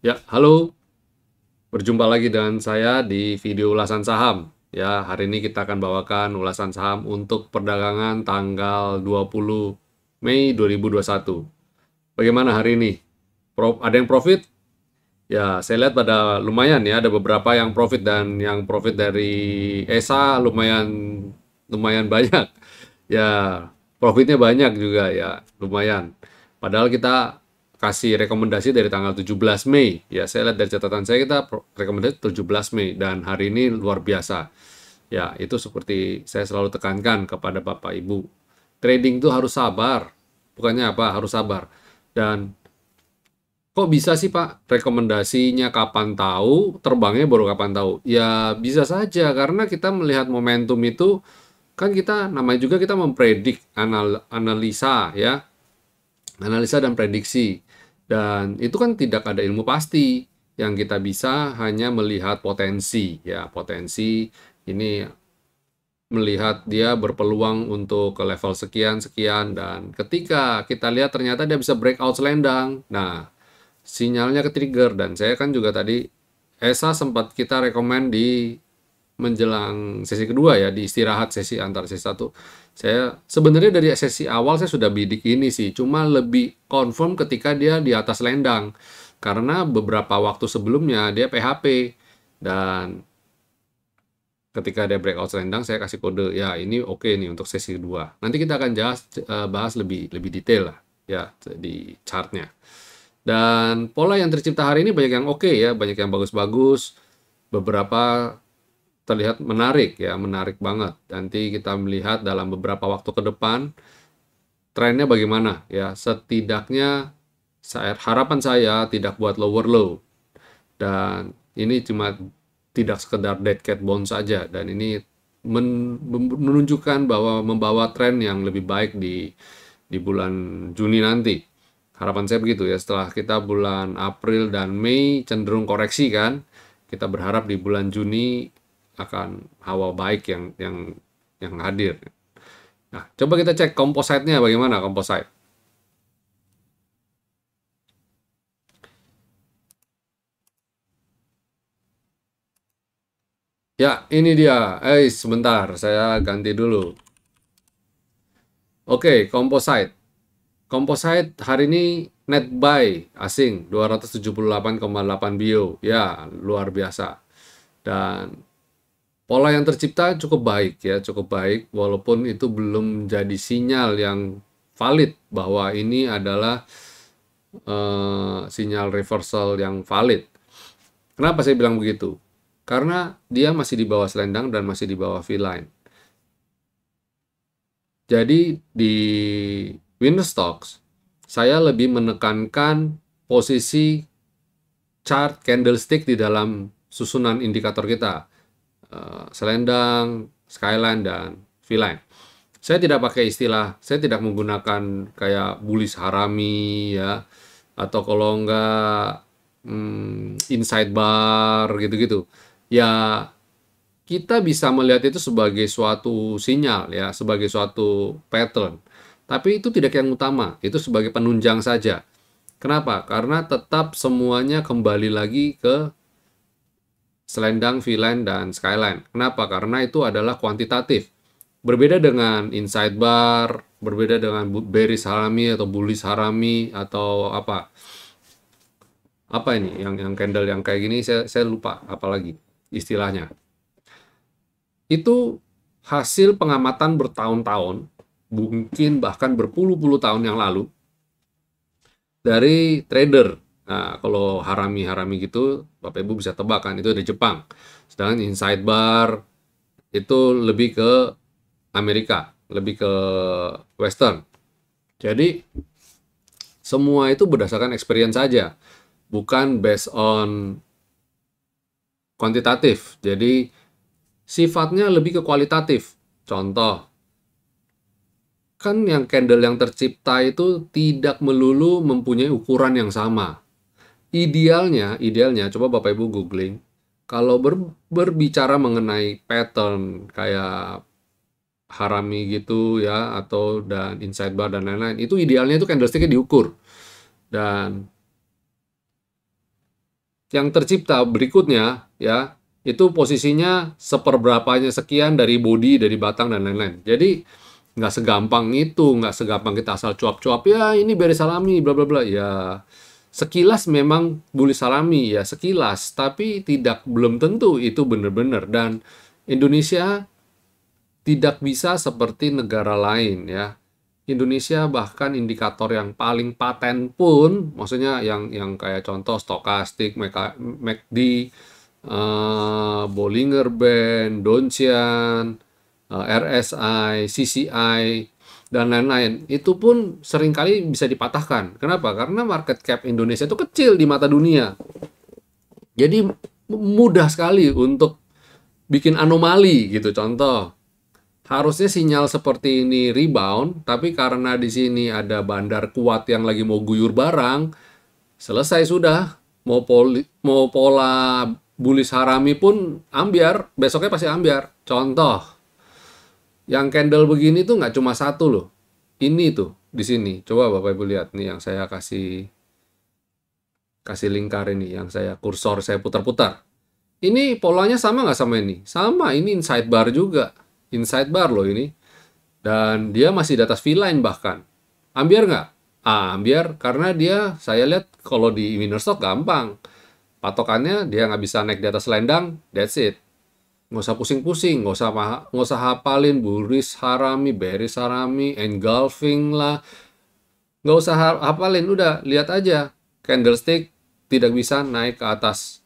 Ya, halo. Berjumpa lagi dengan saya di video ulasan saham. Ya, hari ini kita akan bawakan ulasan saham untuk perdagangan tanggal 20 Mei 2021. Bagaimana hari ini? Ada yang profit? Ya, saya lihat pada lumayan ya, ada beberapa yang profit dan yang profit dari ESA lumayan lumayan banyak. Ya, profitnya banyak juga ya, lumayan. Padahal kita kasih rekomendasi dari tanggal 17 Mei. Ya, saya lihat dari catatan saya kita rekomendasi 17 Mei dan hari ini luar biasa. Ya, itu seperti saya selalu tekankan kepada Bapak Ibu. Trading itu harus sabar. Bukannya apa? Harus sabar. Dan kok bisa sih Pak rekomendasinya kapan tahu, terbangnya baru kapan tahu? Ya bisa saja karena kita melihat momentum itu kan kita namanya juga kita mempredik analisa ya, analisa dan prediksi. Dan itu kan tidak ada ilmu pasti. Yang kita bisa hanya melihat potensi ya, potensi ini melihat dia berpeluang untuk ke level sekian sekian dan ketika kita lihat ternyata dia bisa breakout selendang. Nah, sinyalnya ke trigger dan saya kan juga tadi ESA sempat kita rekomend di menjelang sesi kedua ya di istirahat sesi antar sesi satu. Saya sebenarnya dari sesi awal saya sudah bidik ini sih, cuma lebih confirm ketika dia di atas lendang karena beberapa waktu sebelumnya dia PHP dan ketika ada breakout selendang saya kasih kode ya ini oke nih untuk sesi kedua. Nanti kita akan bahas lebih lebih detail lah ya di chartnya. Dan pola yang tercipta hari ini banyak yang oke ya, banyak yang bagus-bagus, beberapa terlihat menarik ya, menarik banget. Nanti kita melihat dalam beberapa waktu ke depan trennya bagaimana ya. Setidaknya harapan saya tidak buat lower low dan ini cuma tidak sekedar dead cat bounce saja dan ini menunjukkan bahwa membawa tren yang lebih baik di bulan Juni nanti. Harapan saya begitu ya, setelah kita bulan April dan Mei cenderung koreksi kan, kita berharap di bulan Juni akan hawa baik yang hadir. Nah, coba kita cek kompositnya bagaimana komposit. Ya, ini dia. Sebentar, saya ganti dulu. Oke, composite. Composite hari ini net buy asing 278,8 bio. Ya, luar biasa. Dan pola yang tercipta cukup baik ya, cukup baik walaupun itu belum jadi sinyal yang valid bahwa ini adalah sinyal reversal yang valid. Kenapa saya bilang begitu? Karena dia masih di bawah selendang dan masih di bawah V-line. Jadi di winner stocks, saya lebih menekankan posisi chart candlestick di dalam susunan indikator kita. Selendang, skyline, dan V-line. Saya tidak pakai istilah, saya tidak menggunakan kayak bullish harami ya, atau kalau enggak inside bar gitu-gitu. Ya kita bisa melihat itu sebagai suatu sinyal ya, sebagai suatu pattern. Tapi itu tidak yang utama, itu sebagai penunjang saja. Kenapa? Karena tetap semuanya kembali lagi ke selendang, V-line, dan skyline. Kenapa? Karena itu adalah kuantitatif. Berbeda dengan inside bar, berbeda dengan bearish harami atau bullish harami atau apa. Apa ini yang candle yang kayak gini saya lupa apalagi istilahnya. Itu hasil pengamatan bertahun-tahun, mungkin bahkan berpuluh-puluh tahun yang lalu dari trader. Nah, kalau harami-harami gitu, Bapak Ibu bisa tebak kan, itu dari Jepang. Sedangkan inside bar itu lebih ke Amerika, lebih ke Western. Jadi, semua itu berdasarkan experience saja, bukan based on kuantitatif. Jadi, sifatnya lebih ke kualitatif. Contoh, kan yang candle yang tercipta itu tidak melulu mempunyai ukuran yang sama. Idealnya, coba Bapak Ibu googling, kalau berbicara mengenai pattern kayak harami gitu ya, atau dan inside bar dan lain-lain, itu idealnya itu candlesticknya diukur. Dan yang tercipta berikutnya ya itu posisinya seperberapanya sekian dari body, dari batang dan lain-lain. Jadi nggak segampang itu, nggak segampang kita asal cuap-cuap ya ini beri salami bla bla bla ya. Sekilas memang buli salami ya sekilas, tapi belum tentu itu benar-benar. Dan Indonesia tidak bisa seperti negara lain ya. Indonesia bahkan indikator yang paling paten pun, maksudnya yang kayak contoh stokastik, MACD, Bollinger Band, Donchian, RSI, CCI, dan lain-lain, itu pun seringkali bisa dipatahkan. Kenapa? Karena market cap Indonesia itu kecil di mata dunia. Jadi mudah sekali untuk bikin anomali gitu. Contoh, harusnya sinyal seperti ini rebound, tapi karena di sini ada bandar kuat yang lagi mau guyur barang, selesai sudah. Mau pola bullish harami pun ambiar, besoknya pasti ambiar. Contoh, yang candle begini tuh nggak cuma satu loh. Ini tuh di sini. Coba Bapak Ibu lihat nih yang saya kasih lingkar ini, yang kursor saya putar-putar. Ini polanya sama nggak sama ini? Sama, ini inside bar juga. Inside bar loh ini. Dan dia masih di atas V-line bahkan. Ambiar nggak? Ambiar karena saya lihat kalau di winner stock gampang. Patokannya dia nggak bisa naik di atas selendang, that's it. Nggak usah pusing-pusing, nggak usah hafalin bullish harami, bearish harami, engulfing lah. Nggak usah hafalin, udah lihat aja. Candlestick tidak bisa naik ke atas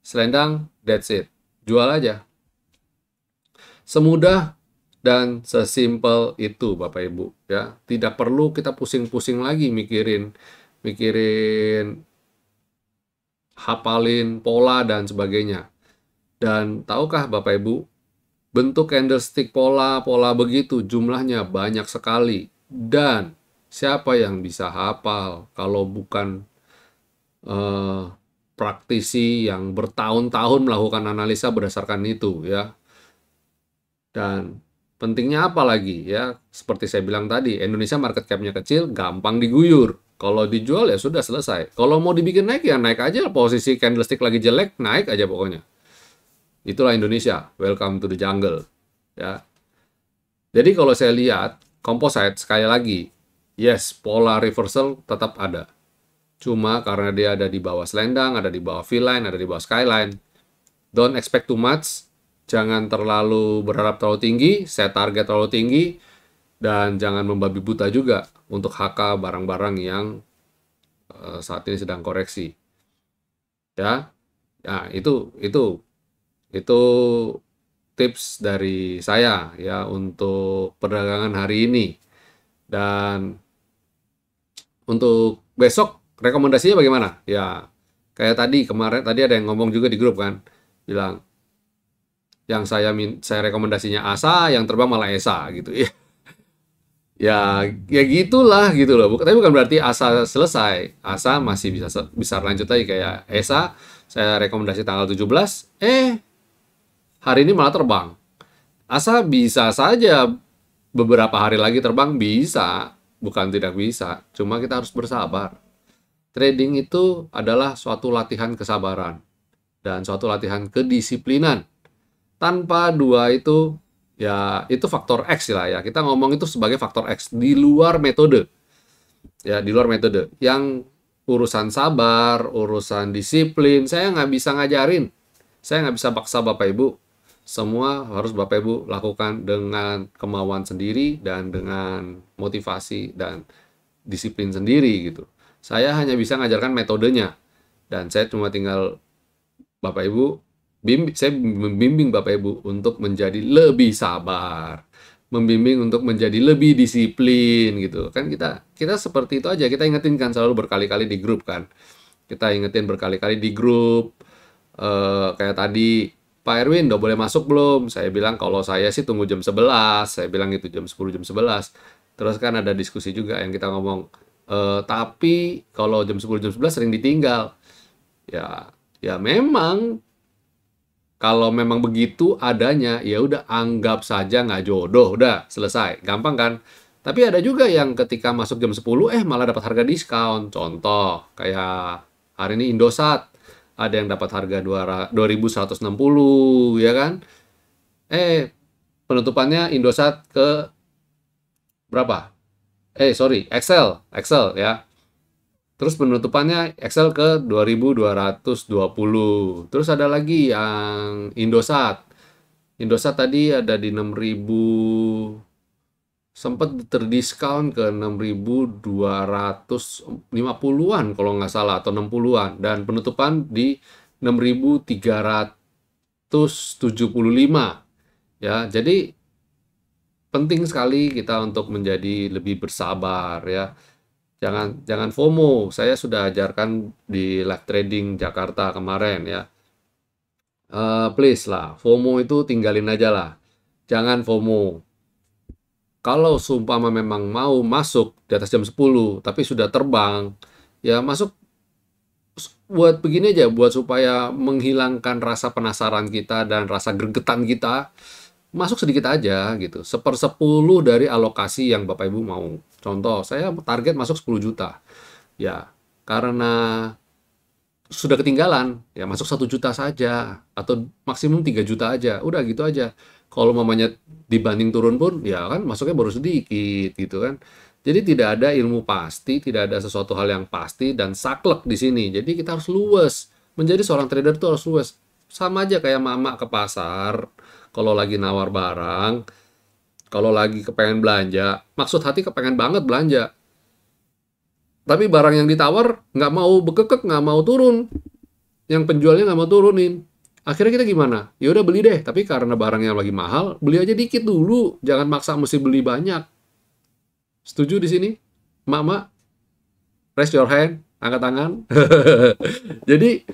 selendang, that's it. Jual aja. Semudah dan sesimpel itu Bapak Ibu ya. Tidak perlu kita pusing-pusing lagi mikirin hafalin pola dan sebagainya. Dan tahukah Bapak Ibu, bentuk candlestick pola begitu jumlahnya banyak sekali. Dan siapa yang bisa hafal kalau bukan praktisi yang bertahun-tahun melakukan analisa berdasarkan itu ya. Dan pentingnya apa lagi ya, seperti saya bilang tadi, Indonesia market cap-nya kecil, gampang diguyur. Kalau dijual ya sudah selesai. Kalau mau dibikin naik ya naik aja, posisi candlestick lagi jelek, naik aja pokoknya. Itulah Indonesia, welcome to the jungle. Ya. Jadi kalau saya lihat, composite sekali lagi, yes, pola reversal tetap ada. Cuma karena dia ada di bawah selendang, ada di bawah V-line, ada di bawah skyline. Don't expect too much. Jangan terlalu berharap terlalu tinggi, set target terlalu tinggi, dan jangan membabi buta juga untuk HK barang-barang yang saat ini sedang koreksi. Ya, itu tips dari saya ya untuk perdagangan hari ini. Dan untuk besok rekomendasinya bagaimana? Ya, kayak kemarin ada yang ngomong juga di grup kan, bilang yang saya rekomendasinya ASA, yang terbang malah ESA gitu ya. Ya gitulah gitu loh. Tapi bukan berarti ASA selesai. ASA masih bisa lanjut lagi kayak ESA. Saya rekomendasi tanggal 17, hari ini malah terbang. ASA bisa saja beberapa hari lagi terbang, bisa, bukan tidak bisa. Cuma kita harus bersabar. Trading itu adalah suatu latihan kesabaran dan suatu latihan kedisiplinan. Tanpa dua itu, ya itu faktor X lah ya. Kita ngomong itu sebagai faktor X di luar metode. Ya, di luar metode. Yang urusan sabar, urusan disiplin, saya nggak bisa ngajarin. Saya nggak bisa paksa Bapak Ibu. Semua harus Bapak Ibu lakukan dengan kemauan sendiri dan dengan motivasi dan disiplin sendiri gitu. Saya hanya bisa ngajarkan metodenya. Dan saya cuma tinggal Bapak Ibu, saya membimbing Bapak Ibu untuk menjadi lebih sabar, membimbing untuk menjadi lebih disiplin gitu kan. Kita seperti itu aja, kita ingetin kan selalu berkali-kali di grup kan, kita ingetin berkali-kali di grup. Kayak tadi, Pak Erwin udah boleh masuk belum? Saya bilang kalau saya sih tunggu jam 11, saya bilang itu jam 10 jam 11. Terus kan ada diskusi juga yang kita ngomong, tapi kalau jam 10 jam 11 sering ditinggal. Ya memang kalau memang begitu adanya, ya udah anggap saja nggak jodoh, udah selesai, gampang kan? Tapi ada juga yang ketika masuk jam 10, malah dapat harga diskon. Contoh, kayak hari ini Indosat, ada yang dapat harga 2160, ya kan? Penutupannya Indosat ke berapa? Sorry, Excel ya. Terus penutupannya Excel ke 2220. Terus ada lagi yang Indosat. Indosat tadi ada di 6000, sempat terdiskon ke 6250-an kalau nggak salah, atau 60-an, dan penutupan di 6375 ya. Jadi penting sekali kita untuk menjadi lebih bersabar ya. Jangan jangan FOMO. Saya sudah ajarkan di live trading Jakarta kemarin ya. Please lah, FOMO itu tinggalin aja lah. Jangan FOMO. Kalau seumpama memang mau masuk di atas jam 10 tapi sudah terbang, ya masuk buat begini aja, buat supaya menghilangkan rasa penasaran kita dan rasa gregetan kita. Masuk sedikit aja gitu, 1/10 dari alokasi yang Bapak Ibu mau. Contoh, saya target masuk 10 juta. Ya, karena sudah ketinggalan, ya masuk 1 juta saja, atau maksimum 3 juta aja, udah gitu aja. Kalau mamanya dibanding turun pun, ya kan masuknya baru sedikit gitu kan. Jadi tidak ada ilmu pasti, tidak ada sesuatu hal yang pasti dan saklek di sini. Jadi kita harus luwes. Menjadi seorang trader itu harus luwes. Sama aja kayak mama ke pasar, kalau lagi nawar barang, kalau lagi kepengen belanja, maksud hati kepengen banget belanja. Tapi barang yang ditawar nggak mau bekekek, nggak mau turun. Yang penjualnya nggak mau turunin. Akhirnya kita gimana? Ya udah beli deh. Tapi karena barangnya lagi mahal, beli aja dikit dulu. Jangan maksa mesti beli banyak. Setuju di sini? Mak-mak, raise your hand, angkat tangan. Jadi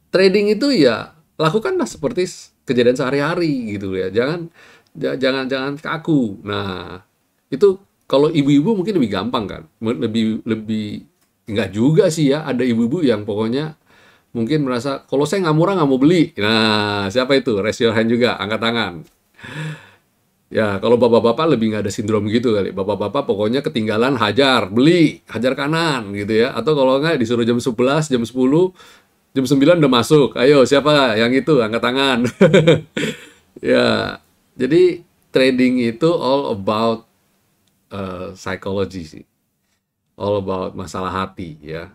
trading itu ya lakukanlah seperti kejadian sehari-hari gitu ya. Jangan kaku. Nah, itu kalau ibu-ibu mungkin lebih gampang kan. Lebih lebih enggak juga sih ya, ada ibu-ibu yang pokoknya mungkin merasa kalau saya nggak murah nggak mau beli. Nah, siapa itu? Raise your hand juga, angkat tangan. Ya, kalau bapak-bapak lebih nggak ada sindrom gitu kali. Bapak-bapak pokoknya ketinggalan hajar, beli, hajar kanan gitu ya. Atau kalau nggak disuruh jam 11, jam 10, jam 9 udah masuk. Ayo, siapa yang itu? Angkat tangan. Ya, jadi trading itu all about psychology sih. All about masalah hati ya.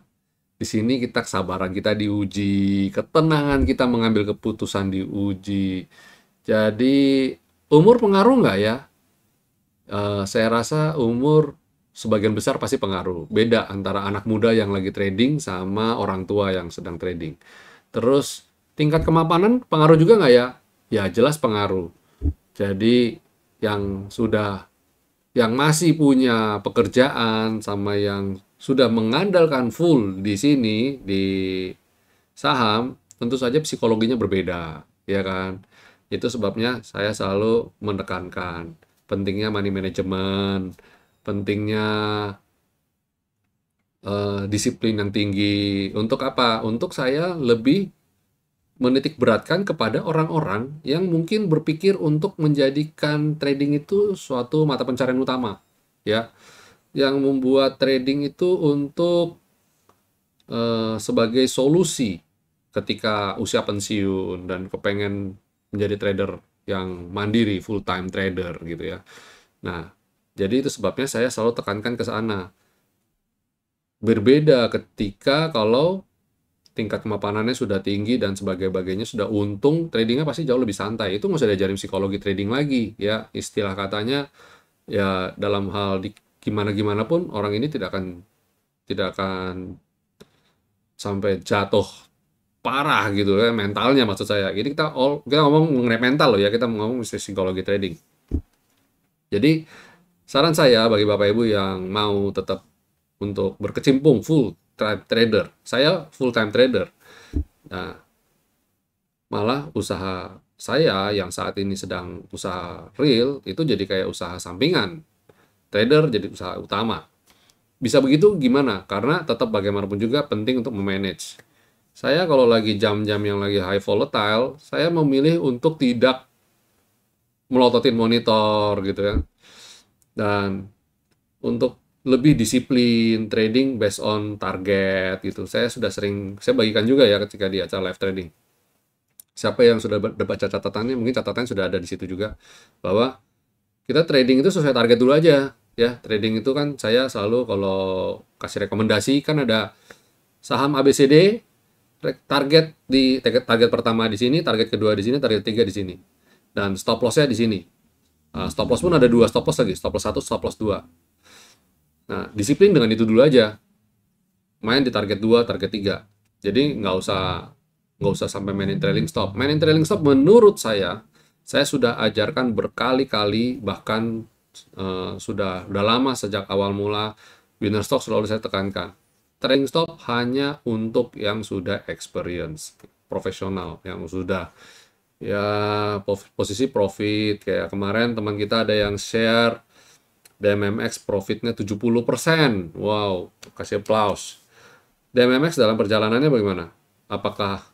Di sini kita kesabaran kita diuji, ketenangan kita mengambil keputusan diuji. Jadi umur pengaruh nggak ya? Saya rasa umur sebagian besar pasti pengaruh. Beda antara anak muda yang lagi trading sama orang tua yang sedang trading. Terus tingkat kemapanan pengaruh juga nggak ya? Ya jelas pengaruh. Jadi yang masih punya pekerjaan sama yang sudah mengandalkan full di sini di saham, tentu saja psikologinya berbeda, ya kan? Itu sebabnya saya selalu menekankan pentingnya money management, pentingnya disiplin yang tinggi. Untuk apa? Untuk saya lebih menitik beratkan kepada orang-orang yang mungkin berpikir untuk menjadikan trading itu suatu mata pencarian utama, ya. Yang membuat trading itu untuk sebagai solusi ketika usia pensiun dan kepengen menjadi trader yang mandiri, full time trader gitu ya. Nah, jadi itu sebabnya saya selalu tekankan ke sana. Berbeda ketika kalau tingkat kemapanannya sudah tinggi dan sebagainya sudah untung, tradingnya pasti jauh lebih santai. Itu nggak usah diajarin psikologi trading lagi ya. Istilah katanya ya dalam hal gimana-gimana pun orang ini tidak akan sampai jatuh parah gitu ya, mentalnya maksud saya. Jadi kita ngomong mengenai mental loh ya, kita ngomong psikologi trading. Jadi saran saya bagi Bapak Ibu yang mau tetap untuk berkecimpung full time trader, saya full time trader. Nah, malah usaha saya yang saat ini sedang usaha real itu jadi kayak usaha sampingan. Trader jadi usaha utama. Bisa begitu gimana? Karena tetap bagaimanapun juga penting untuk memanage. Saya kalau lagi jam-jam yang lagi high volatile, saya memilih untuk tidak melototin monitor gitu kan. Dan untuk lebih disiplin trading based on target gitu. Saya sudah sering saya bagikan juga ya ketika di acara live trading. Siapa yang sudah baca catatannya, mungkin catatannya sudah ada di situ juga, bahwa kita trading itu sesuai target dulu aja ya. Trading itu kan saya selalu kalau kasih rekomendasi kan ada saham ABCD, target target pertama di sini, target kedua di sini, target ketiga di sini, dan stop lossnya di sini. Stop loss pun ada dua stop loss lagi, stop loss 1, stop loss 2. Nah, disiplin dengan itu dulu aja, main di target 2, target 3. Jadi nggak usah sampai mainin trailing stop. Mainin trailing stop menurut saya sudah ajarkan berkali-kali, bahkan sudah lama sejak awal mula winner stock selalu saya tekankan. Trailing stop hanya untuk yang sudah experience, profesional, yang sudah ya posisi profit. Kayak kemarin teman kita ada yang share DMMX profitnya 70%. Wow, kasih applause. DMMX dalam perjalanannya bagaimana? Apakah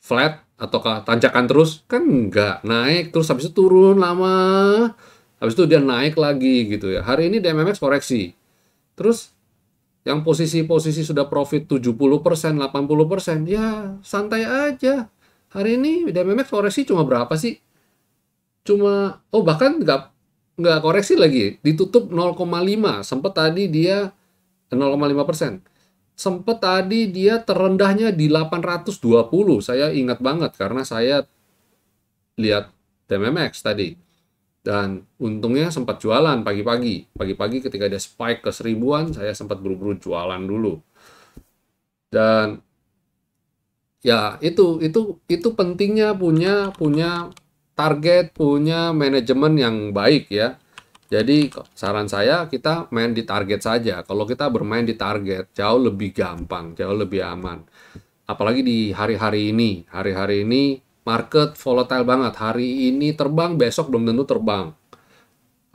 flat ataukah tanjakan terus? Kan enggak, naik terus habis itu turun lama, habis itu dia naik lagi gitu ya. Hari ini DMMX koreksi. Terus yang posisi-posisi sudah profit 70%, 80%, ya santai aja. Hari ini DMMX koreksi cuma berapa sih? Bahkan nggak koreksi lagi, ditutup 0,5. Sempat tadi dia 0,5%. Sempat tadi dia terendahnya di 820. Saya ingat banget karena saya lihat DMMX tadi. Dan untungnya sempat jualan pagi-pagi. Pagi-pagi ketika dia spike ke 1000-an, saya sempat buru-buru jualan dulu. Dan ya itu pentingnya punya target, punya manajemen yang baik ya. Jadi saran saya kita main di target saja. Kalau kita bermain di target jauh lebih gampang, jauh lebih aman. Apalagi di hari-hari ini. Hari-hari ini market volatile banget. Hari ini terbang, besok belum tentu terbang.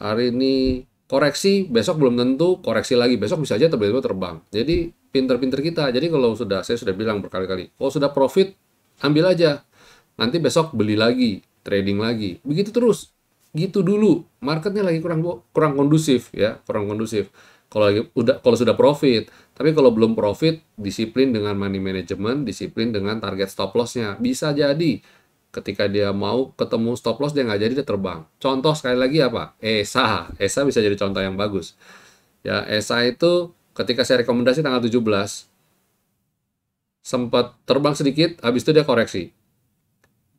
Hari ini koreksi, besok belum tentu koreksi lagi. Besok bisa aja tiba-tiba terbang. Jadi pinter-pinter kita. Jadi kalau saya sudah bilang berkali-kali, kalau sudah profit, ambil aja. Nanti besok beli lagi, trading lagi. Begitu terus. Gitu dulu. Marketnya lagi kurang kondusif ya, kurang kondusif. Kalau sudah profit, tapi kalau belum profit, disiplin dengan money management, disiplin dengan target stop loss-nya. Bisa jadi ketika dia mau ketemu stop loss dia nggak jadi, dia terbang. Contoh sekali lagi apa? ESA bisa jadi contoh yang bagus. Ya, ESA itu ketika saya rekomendasi tanggal 17 sempat terbang sedikit, habis itu dia koreksi.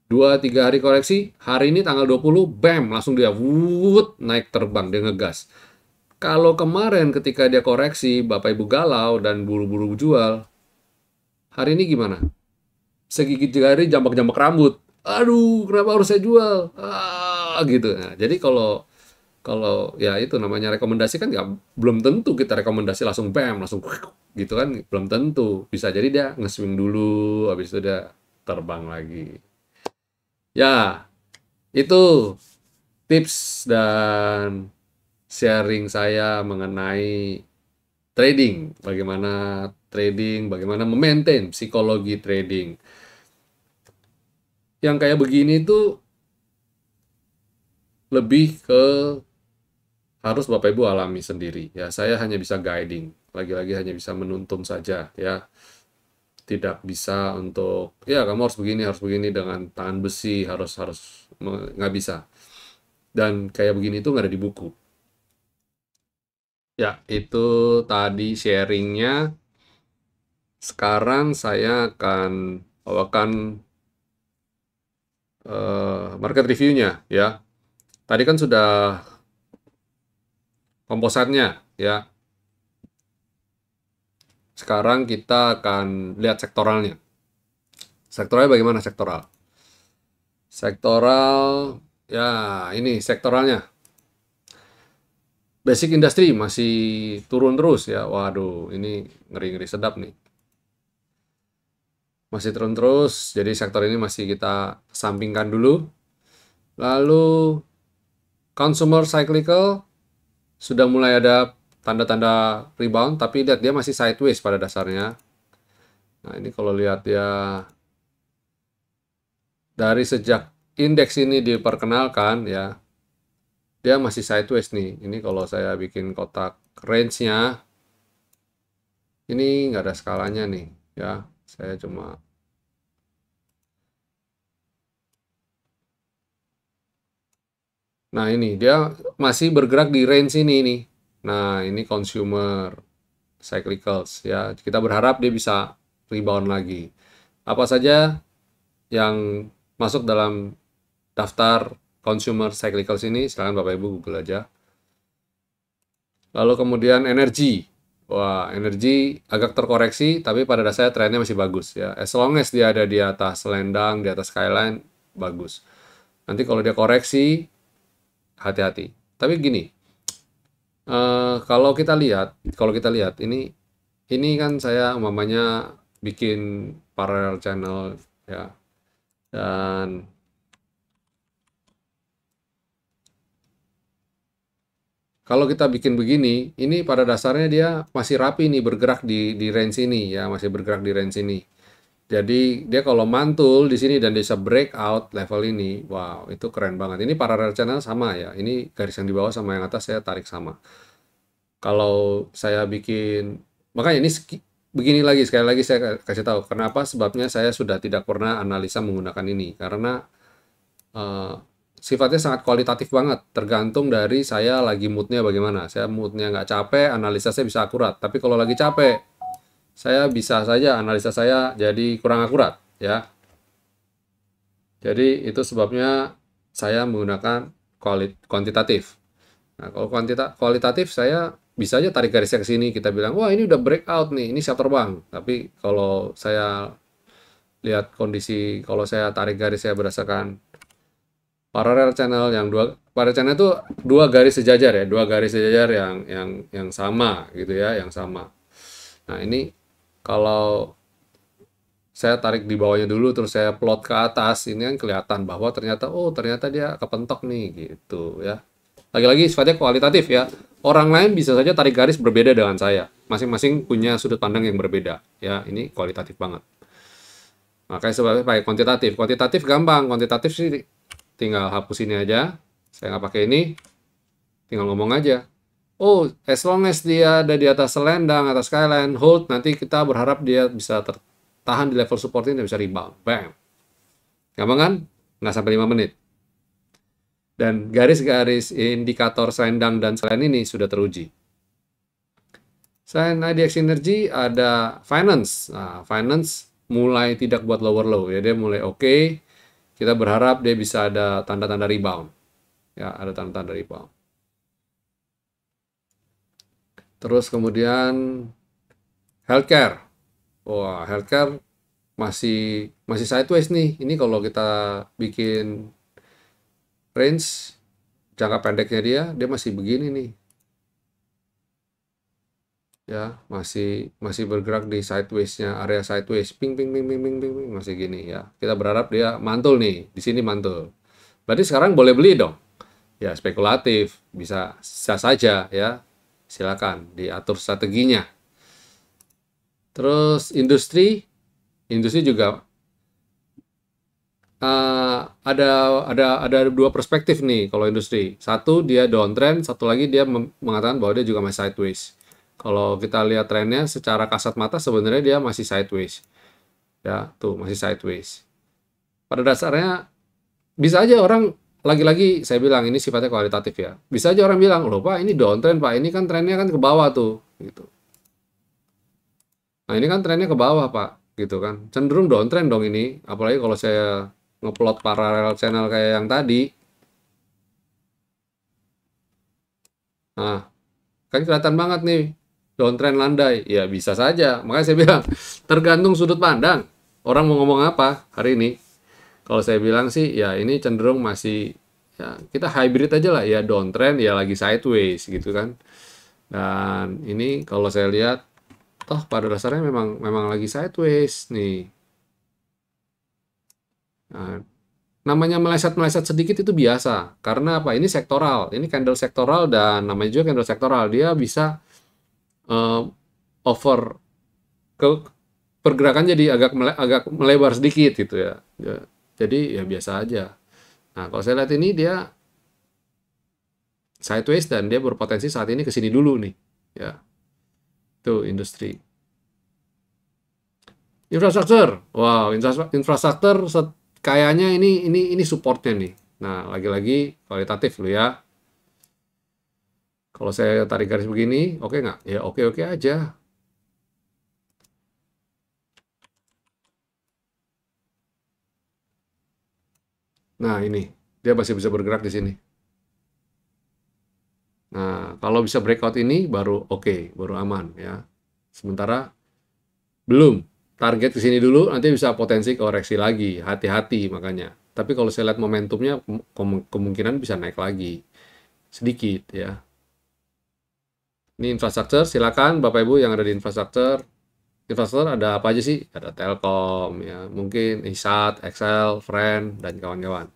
2-3 hari koreksi, hari ini tanggal 20, bam, langsung dia naik terbang, dia ngegas. Kalau kemarin ketika dia koreksi, Bapak Ibu galau dan buru-buru jual, hari ini gimana? Segigit jari, jambak-jambak rambut. Aduh, kenapa harus saya jual? Gitu. Nah, jadi kalau ya itu namanya rekomendasi kan belum tentu kita rekomendasi langsung bam, langsung gitu kan, belum tentu. Bisa jadi dia nge-swing dulu, habis itu dia terbang lagi. Ya, itu tips dan sharing saya mengenai trading. Bagaimana memaintain psikologi trading. Yang kayak begini tuh lebih ke harus Bapak Ibu alami sendiri. Ya, saya hanya bisa guiding. Lagi-lagi hanya bisa menuntun saja ya. Tidak bisa untuk ya kamu harus begini dengan tangan besi, nggak bisa. Dan kayak begini itu nggak ada di buku. Ya, itu tadi sharingnya. Sekarang saya akan bawakan market reviewnya ya. Tadi kan sudah kompositnya ya. Sekarang kita akan lihat sektoralnya. Sektoralnya bagaimana sektoral? Sektoral, ya ini sektoralnya. Basic industry masih turun terus ya. Waduh, ini ngeri-ngeri sedap nih. Masih turun terus, jadi sektor ini masih kita sampingkan dulu. Lalu consumer cyclical sudah mulai ada tanda-tanda rebound, tapi lihat dia masih sideways pada dasarnya. Nah, ini kalau lihat ya dari sejak indeks ini diperkenalkan ya, dia masih sideways nih. Ini kalau saya bikin kotak range-nya, ini nggak ada skalanya nih ya. Saya cuma, nah ini dia masih bergerak di range ini nih. Nah ini consumer cyclicals ya. Kita berharap dia bisa rebound lagi. Apa saja yang masuk dalam daftar consumer cyclicals ini, silahkan Bapak Ibu Google aja. Lalu kemudian energi. Wah, energi agak terkoreksi, tapi pada dasarnya trennya masih bagus ya. As long as dia ada di atas selendang, di atas skyline, bagus. Nanti kalau dia koreksi, hati-hati. Tapi gini, kalau kita lihat ini kan saya umpamanya bikin parallel channel ya, dan kalau kita bikin begini, ini pada dasarnya dia masih rapi nih bergerak di range ini ya, masih bergerak di range ini. Jadi dia kalau mantul di sini dan bisa breakout level ini, wow itu keren banget. Ini parallel channel sama ya. Ini garis yang di bawah sama yang atas saya tarik sama. Kalau saya bikin, makanya ini begini lagi, sekali lagi saya kasih tahu kenapa, sebabnya saya sudah tidak pernah analisa menggunakan ini karena eh, sifatnya sangat kualitatif banget, tergantung dari saya lagi moodnya bagaimana. Saya moodnya nggak capek, analisa saya bisa akurat. Tapi kalau lagi capek, saya bisa saja analisa saya jadi kurang akurat ya. Jadi itu sebabnya saya menggunakan kuantitatif. Nah, kalau kualitatif saya bisa aja tarik garisnya ke sini, kita bilang, wah ini udah breakout nih, ini siap terbang. Tapi kalau saya lihat kondisi, kalau saya tarik garis saya berdasarkan parallel channel yang parallel channel itu dua garis sejajar ya, dua garis sejajar yang sama gitu ya, yang sama. Nah ini kalau saya tarik di bawahnya dulu terus saya plot ke atas, ini kan kelihatan bahwa ternyata ternyata dia kepentok nih gitu ya. Lagi-lagi sifatnya kualitatif ya. Orang lain bisa saja tarik garis berbeda dengan saya. Masing-masing punya sudut pandang yang berbeda ya. Ini kualitatif banget. Makanya sebabnya pakai kuantitatif. Kuantitatif gampang. Kuantitatif sih tinggal hapus ini aja. Saya nggak pakai ini. Tinggal ngomong aja. Oh, as long as dia ada di atas selendang, atas skyline, hold, nanti kita berharap dia bisa tertahan di level support ini dan bisa rebound. Bang. Gampang kan? Nggak sampai 5 menit. Dan garis-garis indikator selendang dan selain ini sudah teruji. Selain IDX Energy, ada Finance. Nah, Finance mulai tidak buat lower low ya, dia mulai oke. Kita berharap dia bisa ada tanda-tanda rebound. Ya, ada tanda-tanda rebound. Terus kemudian healthcare. Wah, healthcare masih sideways nih. Ini kalau kita bikin range jangka pendeknya dia masih begini nih. Ya, masih bergerak di sideways-nya, area sideways, ping ping ping ping ping ping, ping, masih gini ya. Kita berharap dia mantul nih, di sini mantul. Berarti sekarang boleh beli dong. Ya, spekulatif, bisa saja ya. Silakan diatur strateginya. Terus industri juga ada dua perspektif nih kalau industri. Satu dia downtrend, satu lagi dia mengatakan bahwa dia juga masih sideways. Kalau kita lihat trennya secara kasat mata sebenarnya dia masih sideways. Ya, tuh masih sideways. Pada dasarnya bisa aja orang, lagi-lagi saya bilang ini sifatnya kualitatif ya. Bisa aja orang bilang, "Loh, Pak, ini downtrend, Pak. Ini kan trennya kan ke bawah tuh." Gitu. Nah, ini kan trennya ke bawah, Pak, gitu kan. Cenderung downtrend dong ini. Apalagi kalau saya ngeplot paralel channel kayak yang tadi. Nah, kan kelihatan banget nih downtrend landai. Ya bisa saja. Makanya saya bilang tergantung sudut pandang. Orang mau ngomong apa hari ini. Kalau saya bilang sih ya ini cenderung masih ya kita hybrid aja lah ya, downtrend ya lagi sideways gitu kan. Dan ini kalau saya lihat toh pada dasarnya memang lagi sideways nih. Nah, namanya meleset-meleset sedikit itu biasa. Karena apa? Ini sektoral. Ini candle sektoral dan namanya juga candle sektoral. Dia bisa eh, over ke pergerakan jadi agak melebar sedikit gitu ya. Jadi ya biasa aja. Nah, kalau saya lihat ini dia sideways dan dia berpotensi saat ini ke sini dulu nih, ya. Itu industri. Infrastruktur. Wow, infrastruktur kayaknya ini supportnya nih. Nah, lagi-lagi kualitatif loh ya. Kalau saya tarik garis begini, oke nggak? Ya oke-oke aja. Nah, ini dia masih bisa bergerak di sini. Nah, kalau bisa breakout ini baru oke, baru aman ya. Sementara belum. Target ke sini dulu, nanti bisa potensi koreksi lagi. Hati-hati makanya. Tapi kalau saya lihat momentumnya, kemungkinan bisa naik lagi. Sedikit ya. Ini infrastruktur, silakan Bapak Ibu yang ada di infrastruktur. Infrastruktur ada apa aja sih? Ada Telkom, ya, mungkin Isat, Excel, Friend, dan kawan-kawan.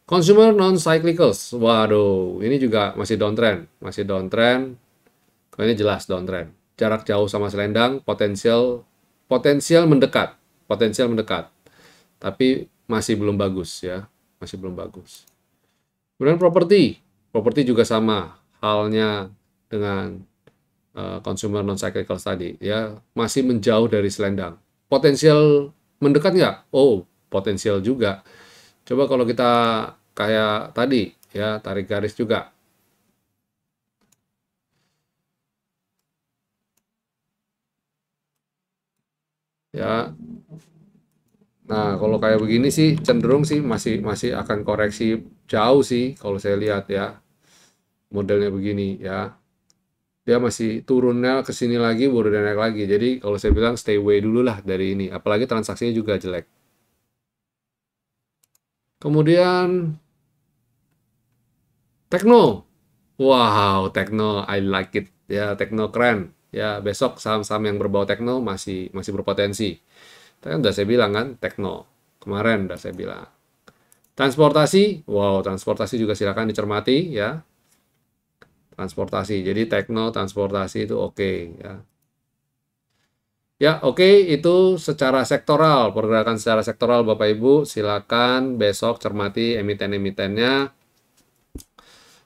Consumer non-cyclicals, waduh, ini juga masih downtrend. Masih downtrend, kalau ini jelas downtrend. Jarak jauh sama selendang, potensial mendekat, tapi masih belum bagus ya, masih belum bagus. Kemudian properti juga sama halnya dengan consumer non-cyclical tadi ya, masih menjauh dari selendang. Potensial mendekat nggak? Oh, potensial juga. Coba kalau kita kayak tadi ya, tarik garis juga. Ya. Nah, kalau kayak begini sih cenderung sih masih akan koreksi jauh sih kalau saya lihat ya. Modelnya begini ya. Dia masih turunnya ke sini lagi baru dia naik lagi. Jadi kalau saya bilang stay away dulu lah dari ini, apalagi transaksinya juga jelek. Kemudian Tekno. Wow, Tekno I like it. Ya, Tekno keren. Ya, besok saham-saham yang berbau Tekno masih berpotensi. Tadi kan udah saya bilang kan, Tekno. Kemarin udah saya bilang. Transportasi, wow, transportasi juga silakan dicermati ya. Transportasi, jadi Tekno transportasi itu oke ya. Ya, oke, itu secara sektoral, pergerakan secara sektoral Bapak Ibu, silakan besok cermati emiten-emitennya.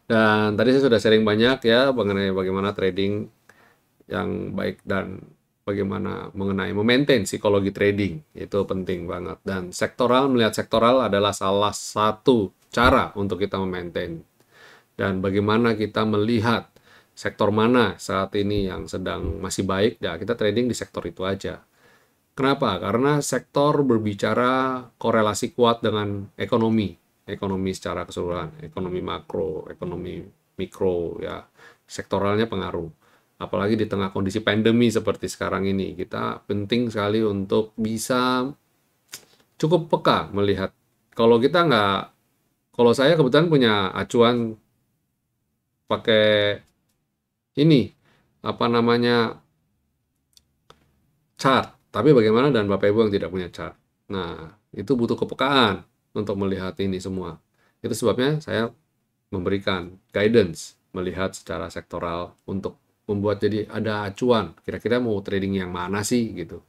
Dan tadi saya sudah sharing banyak ya mengenai bagaimana trading yang baik dan bagaimana mengenai memaintain psikologi trading. Itu penting banget. Dan sektoral, melihat sektoral adalah salah satu cara untuk kita memaintain. Dan bagaimana kita melihat sektor mana saat ini yang sedang masih baik, ya kita trading di sektor itu aja. Kenapa? Karena sektor berbicara korelasi kuat dengan ekonomi. Ekonomi secara keseluruhan, ekonomi makro, ekonomi mikro, ya sektoralnya pengaruh. Apalagi di tengah kondisi pandemi seperti sekarang ini, kita penting sekali untuk bisa cukup peka melihat. Kalau kita nggak, kalau saya kebetulan punya acuan pakai ini, apa namanya, chart. Tapi bagaimana dan Bapak Ibu yang tidak punya chart? Nah, itu butuh kepekaan untuk melihat ini semua. Itu sebabnya saya memberikan guidance melihat secara sektoral untuk membuat jadi ada acuan. Kira-kira mau trading yang mana sih gitu.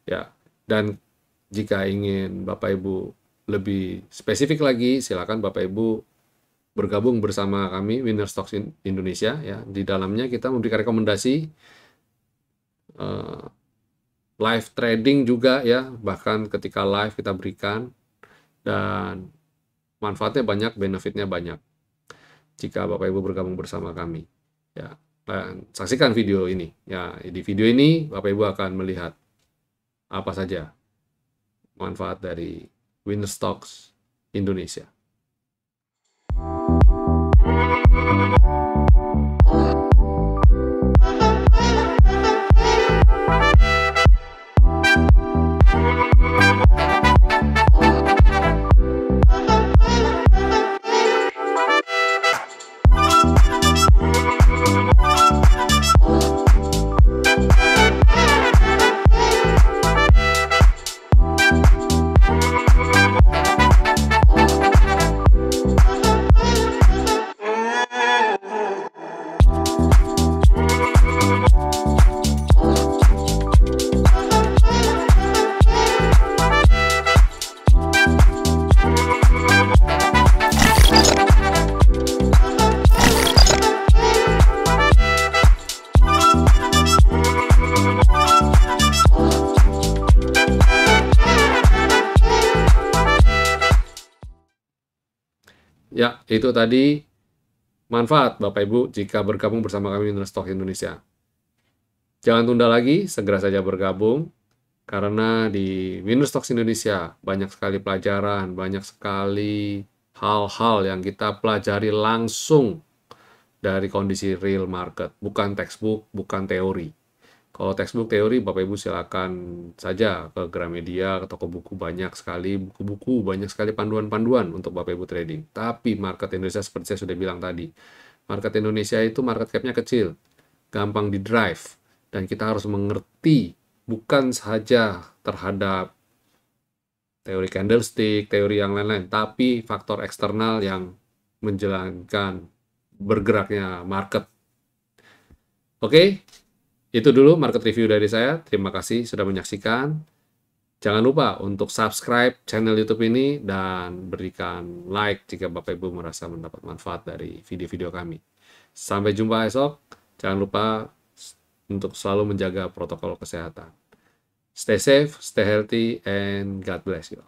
Ya. Dan jika ingin Bapak Ibu lebih spesifik lagi, silakan Bapak Ibu bergabung bersama kami Winner Stocks Indonesia ya. Di dalamnya kita memberikan rekomendasi live trading juga ya, bahkan ketika live kita berikan, dan manfaatnya banyak, benefitnya banyak jika Bapak Ibu bergabung bersama kami ya. Dan saksikan video ini ya. Di video ini Bapak Ibu akan melihat apa saja manfaat dari Winner Stocks Indonesia. Ya, itu tadi manfaat Bapak Ibu jika bergabung bersama kami Winner Stock Indonesia. Jangan tunda lagi, segera saja bergabung, karena di Winner Stocks Indonesia banyak sekali pelajaran, banyak sekali hal-hal yang kita pelajari langsung dari kondisi real market, bukan textbook, bukan teori. Kalau textbook teori, Bapak Ibu silakan saja ke Gramedia, ke toko buku, banyak sekali buku-buku, banyak sekali panduan-panduan untuk Bapak Ibu trading. Tapi market Indonesia seperti saya sudah bilang tadi, market Indonesia itu market cap-nya kecil, gampang di drive, dan kita harus mengerti bukan saja terhadap teori candlestick, teori yang lain-lain, tapi faktor eksternal yang menjalankan bergeraknya market. Oke, itu dulu market review dari saya. Terima kasih sudah menyaksikan. Jangan lupa untuk subscribe channel YouTube ini dan berikan like jika Bapak Ibu merasa mendapat manfaat dari video-video kami. Sampai jumpa esok. Jangan lupa untuk selalu menjaga protokol kesehatan. Stay safe, stay healthy, and God bless you.